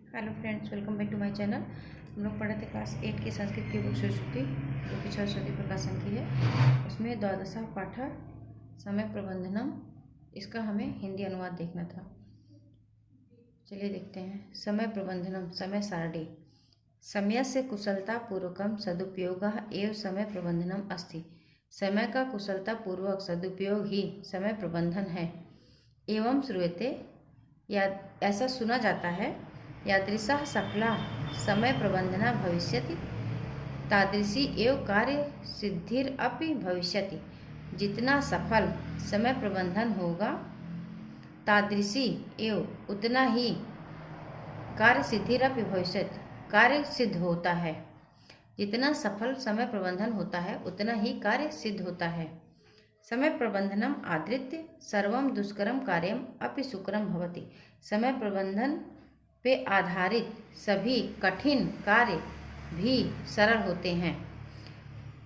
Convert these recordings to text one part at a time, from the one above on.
Hello friends, welcome back to my channel. हम लोग पढ़े थे क्लास 8 की संस्कृत की बुक सुश्रुति, जो कि सरस्वती प्रकाशन की है। उसमें द्वादशा पाठ समय प्रबंधनम, इसका हमें हिंदी अनुवाद देखना था। चलिए देखते हैं। समय प्रबंधनम, समय सारणी। समयस्य कुशलतापूर्वकं सदुपयोगः एव समय प्रबंधनम अस्ति। समय का कुशलतापूर्वक सदुपयोग ही समय प्रबंधन है। एवं श्रूयते, या ऐसा सुना जाता है, यादृशः सफला समय प्रबंधना भविष्यति तादृशी एव कार्य सिद्धिरपि भविष्यति। जितना सफल समय प्रबंधन होगा, तादृशी एव उतना ही कार्य सिद्धिरपि भविष्यति, कार्य सिद्ध होता है। जितना सफल समय प्रबंधन होता है, उतना ही कार्य सिद्ध होता है। समय प्रबंधनम आधृत्य सर्वं दुष्करम कार्यम अपि सुकरम भवति। समय प्रबंधन पे आधारित सभी कठिन कार्य भी सरल होते हैं।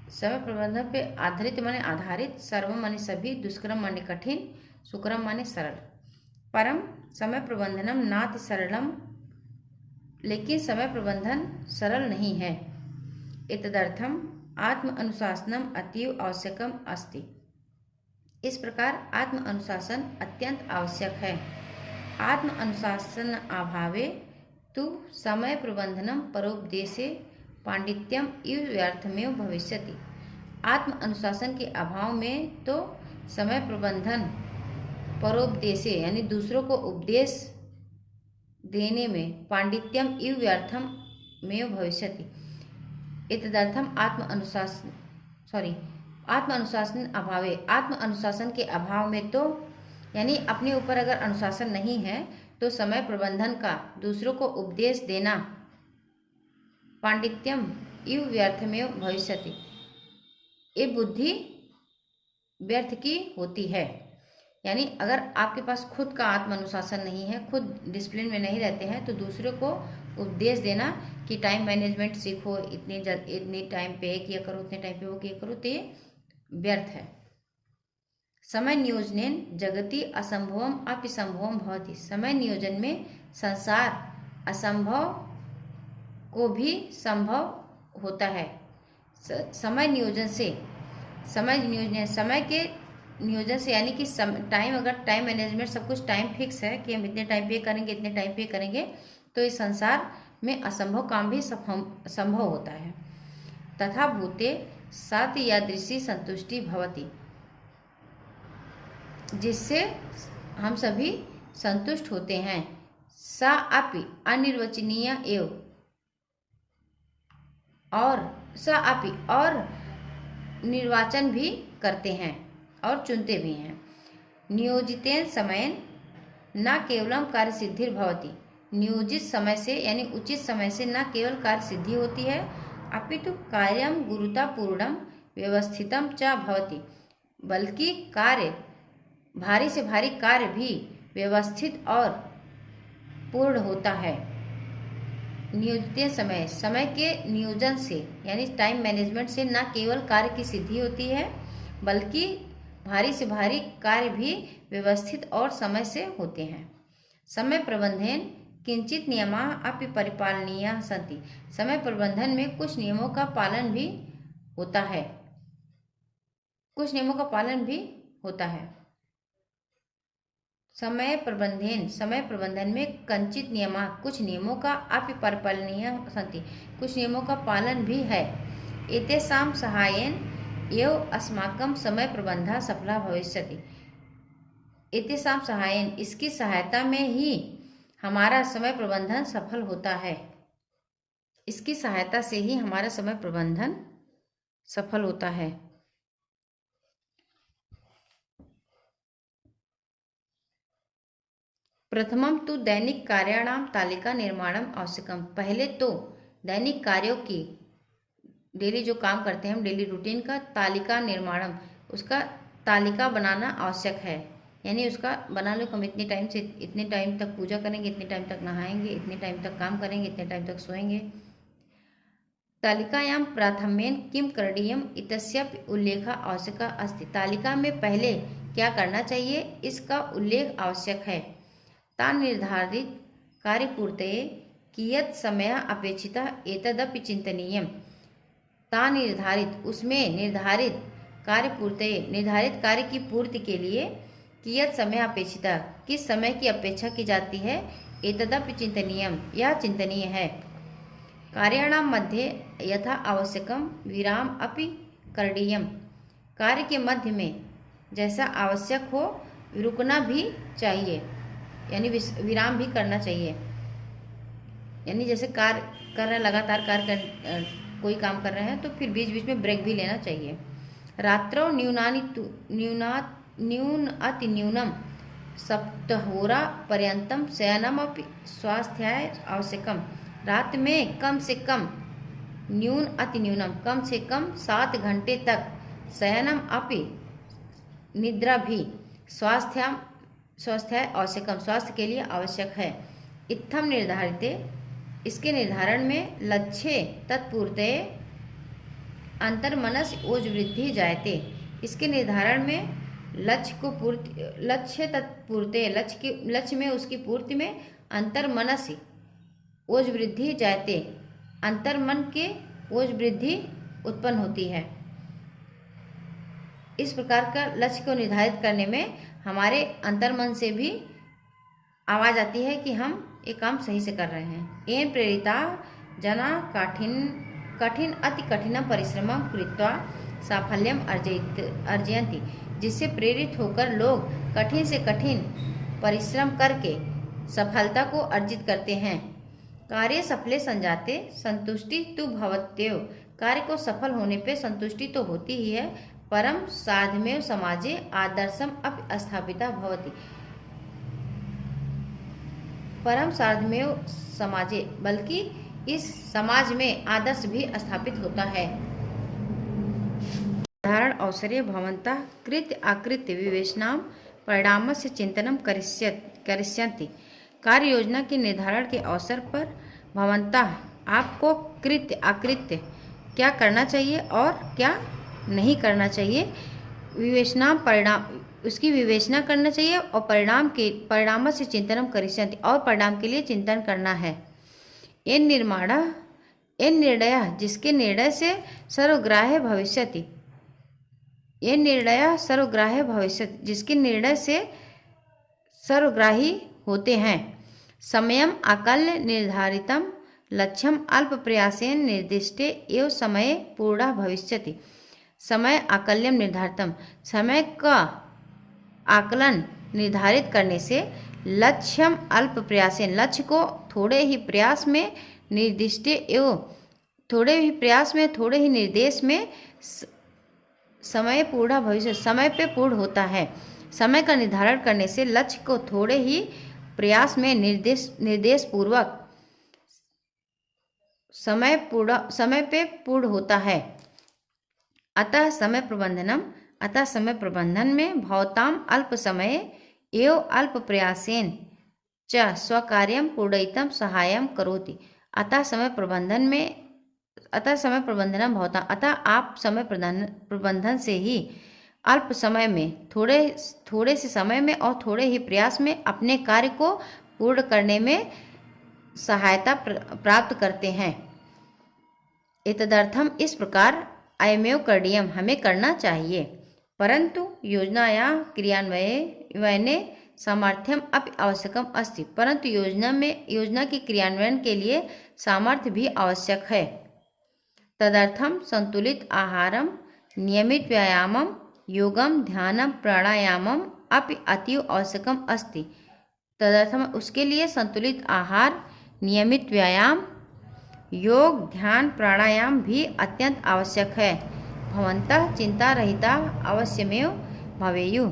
समय प्रबंधन पे आधारित माने आधारित, सर्वम माने सभी, दुष्करम माने कठिन, सुकरम माने सरल। परम समय प्रबंधनम नाति सरलम, लेकिन समय प्रबंधन सरल नहीं है। एतदर्थम आत्म अनुशासनम अतीव आवश्यकम अस्ति। इस प्रकार आत्म अनुशासन अत्यंत आवश्यक है। आत्म अनुशासन अभावे तु समय प्रबंधनम परोपदेशे पांडित्यम इव व्यर्थमेव भविष्यति। आत्म अनुशासन के अभाव में तो समय प्रबंधन परोपदेशे यानी दूसरों को उपदेश देने में पांडित्यम इव व्यर्थम में भविष्यति। इतदर्थम आत्म अनुशासन अभावे, आत्म अनुशासन के अभाव में तो यानी अपने ऊपर अगर अनुशासन नहीं है तो समय प्रबंधन का दूसरों को उपदेश देना पांडित्यम इव व्यर्थमेव भविष्यति, ये बुद्धि व्यर्थ की होती है। यानी अगर आपके पास खुद का आत्म अनुशासन नहीं है, खुद डिसिप्लिन में नहीं रहते हैं, तो दूसरों को उपदेश देना कि टाइम मैनेजमेंट सीखो, इतनी टाइम पे किया करो, उतने टाइम पे वो किया करो, तो ये व्यर्थ है। समय नियोजनेन जगति असंभवम अपि संभवम भवति। समय नियोजन में संसार असंभव को भी संभव होता है। समय नियोजन के नियोजन से यानी कि टाइम, अगर टाइम मैनेजमेंट सब कुछ टाइम फिक्स है कि हम इतने टाइम पे करेंगे, इतने टाइम पे करेंगे, तो इस संसार में असंभव काम भी संभव होता है। तथा भूते सत यादृशी संतुष्टि भवति, जिससे हम सभी संतुष्ट होते हैं। सा अपि अनिर्वचनीय एव, और निर्वाचन भी करते हैं और चुनते भी हैं। नियोजितेन समयेन न केवलम कार्य सिद्धि भवति। नियोजित समय से यानी उचित समय से न केवल कार्य सिद्धि होती है, अपितु कार्यम गुरुतापूर्णम व्यवस्थितम च भवति, बल्कि कार्य, भारी से भारी कार्य भी व्यवस्थित और पूर्ण होता है। नियोजित समय के नियोजन से यानी टाइम मैनेजमेंट से न केवल कार्य की सिद्धि होती है, बल्कि भारी से भारी कार्य भी व्यवस्थित और समय से होते हैं। समय प्रबंधन किंचित नियमाः अपि परिपालनीयाः सन्ति। समय प्रबंधन में कुछ नियमों का पालन भी होता है, समय प्रबंधन में कंचित नियमा, कुछ नियमों का अपि परिपालनीय सन्ति, कुछ नियमों का पालन भी है। एतेषां सहायेन एव अस्माकं समय प्रबंधः सफलः भविष्यति। एतेषां सहायेन, इसकी सहायता में ही हमारा समय प्रबंधन सफल होता है। इसकी सहायता से ही हमारा समय प्रबंधन सफल होता है। प्रथमम तो दैनिक कार्याणाम तालिका निर्माणम आवश्यकम। पहले तो दैनिक कार्यों की, डेली जो काम करते हैं हम, डेली रूटीन का तालिका निर्माणम, उसका तालिका बनाना आवश्यक है। यानी उसका बना लो, हम इतने टाइम से इतने टाइम तक पूजा करेंगे, इतने टाइम तक नहाएंगे, इतने टाइम तक काम करेंगे, इतने टाइम तक सोएंगे। तालिकायां प्राथम्येन किम करणीयम इत्यस्यापि उल्लेख आवश्यक अस्ति। तालिका में पहले क्या करना चाहिए, इसका उल्लेख आवश्यक है। तान् निर्धारित कार्यपूर्तये कियत् समयः अपेक्षितः एतदपि चिन्तनीयम्। ता निर्धारित, उसमें निर्धारित कार्य की पूर्ति के लिए कियत् समय अपेक्षितः, किस समय की अपेक्षा की जाती है, एतदपि चिन्तनीयम्, यह चिंतनीय है। कार्याणां मध्ये यथा आवश्यकं विराम अपि करणीयम्, कार्य के मध्य में जैसा आवश्यक हो रुकना भी चाहिए, यानी विराम भी करना चाहिए। यानी जैसे कार्य कर रहे हैं, लगातार कोई काम कर रहे हैं तो फिर बीच बीच में ब्रेक भी लेना चाहिए। रात्रौ न्यूनम सप्तहोरा पर्यंतम शयनमपि स्वास्थ्याय आवश्यकम। रात में कम से कम न्यूनम कम से कम 7 घंटे तक, शयनम अपि निद्रा भी, स्वास्थ्याय आवश्यकम स्वास्थ्य के लिए आवश्यक है। इत्थम निर्धारिते, इसके निर्धारण में लक्ष्ये तत्पूर्ते अंतर्मनस ओज वृद्धि जायते। इसके निर्धारण में लक्ष्य तत्पूर्ते, लक्ष्य में उसकी पूर्ति में अंतर्मनस ओज वृद्धि जायते, अंतर्मन के ओज वृद्धि उत्पन्न होती है। इस प्रकार का लक्ष्य को निर्धारित करने में हमारे अंतर्मन से भी आवाज आती है कि हम ये काम सही से कर रहे हैं। येन प्रेरिता जना कठिन अति कठिन परिश्रम कृत्वा साफल्यम अर्जयन्ति, जिससे प्रेरित होकर लोग कठिन से कठिन परिश्रम करके सफलता को अर्जित करते हैं। कार्य सफले संजाते संतुष्टि तु भवत्येव, कार्य को सफल होने पे संतुष्टि तो होती ही है, परम साधमेव समाजे आदर्शम अपि स्थापिता भवति। परम साधमेव समाजे, बल्कि इस समाज में आदर्श भी स्थापित होता है। साधारण अवसरे भवन्तः कृत्य आकृत्य विवेचनां परिणामस्य चिंतनं करिष्यन्ति। कार्य योजना के निर्धारण के अवसर पर भवन्तः, आपको कृत्य आकृत्य क्या करना चाहिए और क्या नहीं करना चाहिए, उसकी विवेचना करना चाहिए और परिणाम से चिंतनम करिष्यन्ति, और परिणाम के लिए चिंतन करना है। एन निर्णय, जिसके निर्णय से सर्वग्राह्य भविष्यति, ये निर्णय सर्वग्राह्य भविष्यति, जिसके निर्णय से सर्वग्राही होते हैं। समयम आकल्य निर्धारितम लक्ष्यम अल्प प्रयासेन निर्दिष्टे एवं समय पूर्णा भविष्यति। समय आकल्यम निर्धारितम, समय का आकलन निर्धारित करने से लक्ष्यम अल्प प्रयासेन, लक्ष्य को थोड़े ही प्रयास में निर्दिष्टे एवं थोड़े ही निर्देश में समय पूर्णा भविष्य, समय पे पूर्ण होता है। समय का निर्धारण करने से लक्ष्य को थोड़े ही प्रयास में निर्देश पूर्वक समय पे पूर्ण होता है। अतः समय प्रबंधन में भवताम अल्प समय एवं अल्प प्रयासेन च स्वकार्यं पूर्णयितुं सहायं करोति। अतः समय प्रबंधनम भवता, अतः आप समय प्रबंधन से ही अल्प समय में, थोड़े से समय में और थोड़े ही प्रयास में अपने कार्य को पूर्ण करने में सहायता प्राप्त करते हैं। एतदर्थम, इस प्रकार अयमेव करणीयम, हमें करना चाहिए। परंतु योजनाया क्रियान्वयने सामर्थ्यम अपि आवश्यकम अस्ति, परंतु योजना के क्रियान्वयन के लिए सामर्थ्य भी आवश्यक है। तदर्थम संतुलित आहारम, नियमित व्यायामम, योगम, ध्यानम, प्राणायामम अपि अतीव आवश्यकम अस्ति। तदर्थम, उसके लिए संतुलित आहार, नियमित व्यायाम, योग, ध्यान, प्राणायाम भी अत्यंत आवश्यक है। भवन्तः चिंता रहिता अवश्यमेव भवेयुः,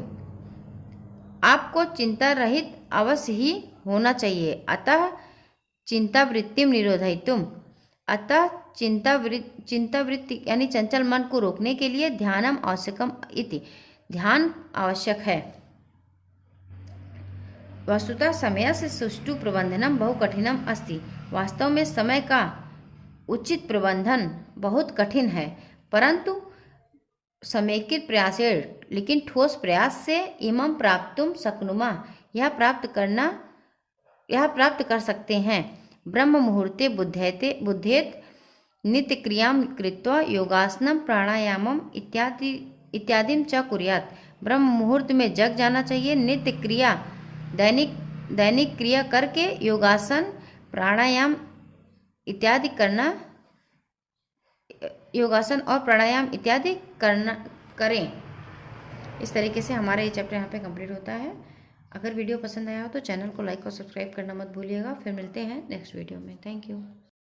आपको चिंता रहित अवश्य ही होना चाहिए। अतः चिंतावृत्तिम निरोधयितुम, अतः चिंतावृत्ति यानी चंचल मन को रोकने के लिए ध्यानम आवश्यकम इति, ध्यान आवश्यक है। वस्तुतः समय से सुष्ठु प्रबंधनम बहु कठिनम अस्ति, वास्तव में समय का उचित प्रबंधन बहुत कठिन है, परंतु समेकित प्रयासेण, लेकिन ठोस प्रयास से इमं प्राप्तुम शक्नुमः, यह प्राप्त कर सकते हैं। ब्रह्म मुहूर्ते बुद्धेत नित्यक्रियां कृत्वा योगासनम प्राणायामम इत्यादि च कुर्यात्। ब्रह्म मुहूर्त में जग जाना चाहिए। नित्य क्रिया दैनिक क्रिया करके योगासन प्राणायाम इत्यादि करना, योगासन और प्राणायाम इत्यादि करें। इस तरीके से हमारा ये चैप्टर यहाँ पे कंप्लीट होता है। अगर वीडियो पसंद आया हो तो चैनल को लाइक और सब्सक्राइब करना मत भूलिएगा। फिर मिलते हैं नेक्स्ट वीडियो में। Thank you.